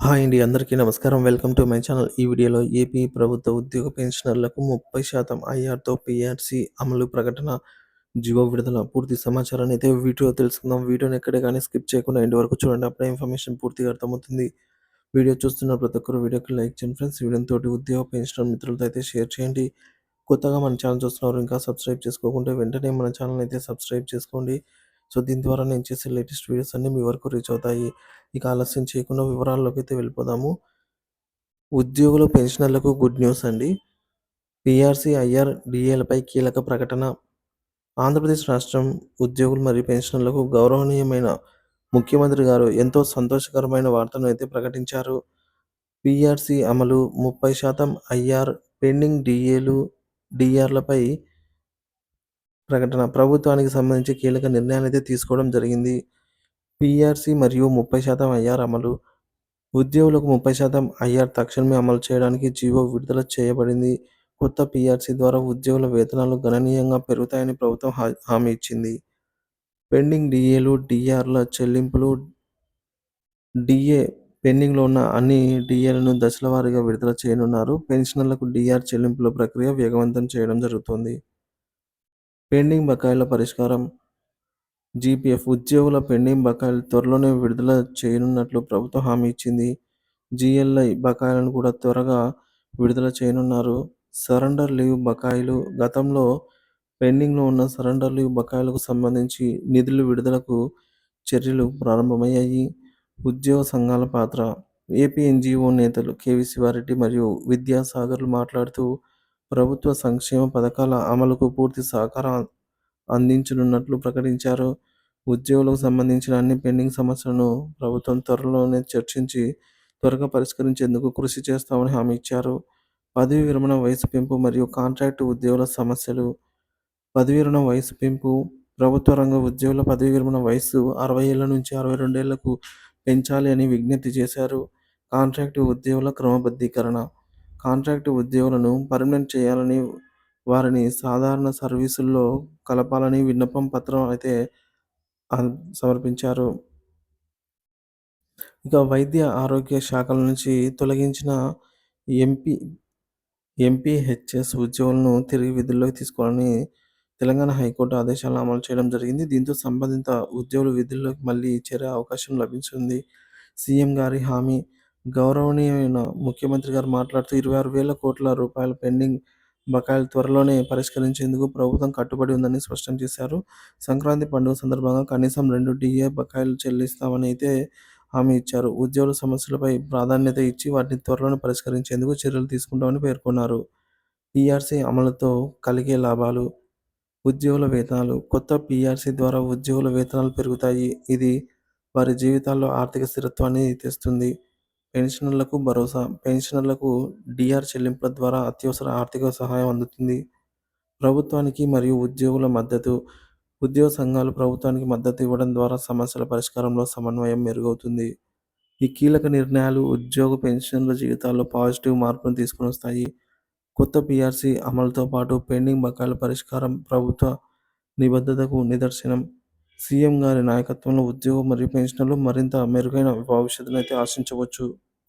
Hi అండి. అందరికీ నమస్కారం. Welcome to my channel. ఈ వీడియోలో ఏపీ ప్రభుత్వ ఉద్యోగ పెన్షనర్లకు 30% ఐఆర్‌తో పీఆర్‌సీ అమలు ప్రకటన, జీవో విడుదల పూర్తి సమాచారాన్ని అయితే వీడియోలో తెలుసుకుందాం. వీడియోని ఎక్కడే గాని స్కిప్ చేయకుండా ఎండ్ వరకు చూడండి. అప్పుడే ఇన్ఫర్మేషన్ పూర్తిగా అర్థమవుతుంది. వీడియో చూస్తున్న ప్రతి ఒక్కరు వీడియోకి లైక్ చేయండి ఫ్రెండ్స్. వీడియోని తోటి ఉద్యోగ పెన్షనర్ మిత్రులతో అయితే షేర్ చేయండి. కొత్తగా మన ఛానల్ చూస్తున్నవారు ఇంకా సబ్స్క్రైబ్ చేసుకోకుంటే వెంటనే మన ఛానల్ అయితే సబ్స్క్రైబ్ చేసుకోండి. సో, దీని ద్వారా నేను చేసే లేటెస్ట్ వీడియోస్ అన్నీ మీ వరకు రీచ్ అవుతాయి. ఇక ఆలస్యం చేయకుండా వివరాల్లోకి అయితే వెళ్ళిపోదాము. ఉద్యోగులు, పెన్షనర్లకు గుడ్ న్యూస్ అండి. పీఆర్సీ, ఐఆర్, డీఏలపై కీలక ప్రకటన. ఆంధ్రప్రదేశ్ రాష్ట్రం ఉద్యోగులు మరియు పెన్షనర్లకు గౌరవనీయమైన ముఖ్యమంత్రి గారు ఎంతో సంతోషకరమైన వార్తను అయితే ప్రకటించారు. పీఆర్సీ అమలు, 30% ఐఆర్, పెండింగ్ డీఏలు, డీఆర్‌లపై ప్రకటన. ప్రభుత్వానికి సంబంధించి కీలక నిర్ణయాలైతే తీసుకోవడం జరిగింది. పీఆర్సీ మరియు 30% ఐఆర్ అమలు. ఉద్యోగులకు 30% ఐఆర్ తక్షణమే అమలు చేయడానికి జీవో విడుదల చేయబడింది. కొత్త పీఆర్సీ ద్వారా ఉద్యోగుల వేతనాలు గణనీయంగా పెరుగుతాయని ప్రభుత్వం హామీ ఇచ్చింది. పెండింగ్ డీఏలు, డీఆర్‌ల చెల్లింపులు. డీఏ పెండింగ్‌లో ఉన్న అన్ని డీఏలను దశల వారీగా విడుదల చేయనున్నారు. పెన్షనర్లకు డీఆర్ చెల్లింపుల ప్రక్రియ వేగవంతం చేయడం జరుగుతోంది. పెండింగ్ బకాయిల పరిష్కారం. జీపీఎఫ్ ఉద్యోగుల పెండింగ్ బకాయిలు త్వరలోనే విడుదల చేయనున్నట్లు ప్రభుత్వం హామీ ఇచ్చింది. జీఎల్ఐ బకాయిలను కూడా త్వరగా విడుదల చేయనున్నారు. సరెండర్ లీవ్ బకాయిలు. గతంలో పెండింగ్‌లో ఉన్న సరెండర్ లీవ్ బకాయిలకు సంబంధించి నిధుల విడుదలకు చర్యలు ప్రారంభమయ్యాయి. ఉద్యోగ సంఘాల పాత్ర. ఏపీ ఎన్‌జీఓ నేతలు కేవీ శివారెడ్డి మరియు విద్యాసాగర్లు మాట్లాడుతూ, ప్రభుత్వ సంక్షేమ పథకాల అమలుకు పూర్తి సహకారం అందించనున్నట్లు ప్రకటించారు. ఉద్యోగులకు సంబంధించిన అన్ని పెండింగ్ సమస్యలను ప్రభుత్వం త్వరలోనే చర్చించి త్వరగా పరిష్కరించేందుకు కృషి చేస్తామని హామీ ఇచ్చారు. పదవీ విరమణ వయసు పెంపు మరియు కాంట్రాక్టు ఉద్యోగుల సమస్యలు. పదవీ విరమణ వయసు పెంపు. ప్రభుత్వ రంగ ఉద్యోగుల పదవీ విరమణ వయస్సు 60 ఏళ్ల నుంచి 62 ఏళ్లకు పెంచాలి అని విజ్ఞప్తి చేశారు. కాంట్రాక్టు ఉద్యోగుల క్రమబద్ధీకరణ. కాంట్రాక్టు ఉద్యోగులను పర్మనెంట్ చేయాలని, వారిని సాధారణ సర్వీసుల్లో కలపాలని విన్నపం పత్రం అయితే సమర్పించారు. ఇక వైద్య ఆరోగ్య శాఖల నుంచి తొలగించిన ఎంపీ ఎంపీహెచ్ఎస్ ఉద్యోగులను తిరిగి విధుల్లోకి తీసుకోవాలని తెలంగాణ హైకోర్టు ఆదేశాలను అమలు చేయడం జరిగింది. దీంతో సంబంధిత ఉద్యోగులు విధుల్లోకి మళ్లీ చేరే అవకాశం లభించింది. సీఎం గారి హామీ. గౌరవనీయమైన ముఖ్యమంత్రి గారు మాట్లాడుతూ 26,000 కోట్ల రూపాయల పెండింగ్ బకాయిలు త్వరలోనే పరిష్కరించేందుకు ప్రభుత్వం కట్టుబడి ఉందని స్పష్టం చేశారు. సంక్రాంతి పండుగ సందర్భంగా కనీసం 2 డీఏ బకాయిలు చెల్లిస్తామని అయితే హామీ ఇచ్చారు. ఉద్యోగుల సమస్యలపై ప్రాధాన్యత ఇచ్చి వాటిని త్వరలోనే పరిష్కరించేందుకు చర్యలు తీసుకుంటామని పేర్కొన్నారు. పీఆర్సీ అమలుతో కలిగే లాభాలు. ఉద్యోగుల వేతనాలు. కొత్త పీఆర్సీ ద్వారా ఉద్యోగుల వేతనాలు పెరుగుతాయి. ఇది వారి జీవితాల్లో ఆర్థిక స్థిరత్వాన్ని తెస్తుంది. పెన్షనర్లకు భరోసా. పెన్షనర్లకు డీఆర్ చెల్లింపుల ద్వారా అత్యవసర ఆర్థిక సహాయం అందుతుంది. ప్రభుత్వానికి మరియు ఉద్యోగుల మద్దతు. ఉద్యోగ సంఘాలు ప్రభుత్వానికి మద్దతు ఇవ్వడం ద్వారా సమస్యల పరిష్కారంలో సమన్వయం మెరుగవుతుంది. ఈ కీలక నిర్ణయాలు ఉద్యోగ పెన్షనర్ల జీవితాల్లో పాజిటివ్ మార్పును తీసుకొనొస్తాయి. కొత్త పీఆర్సీ అమలుతో పాటు పెండింగ్ బకాయిల పరిష్కారం ప్రభుత్వ నిబద్ధతకు నిదర్శనం. సీఎం గారి నాయకత్వంలో ఉద్యోగం మరియు పెన్షనర్లు మరింత మెరుగైన భవిష్యత్తును అయితే ఆశించవచ్చు.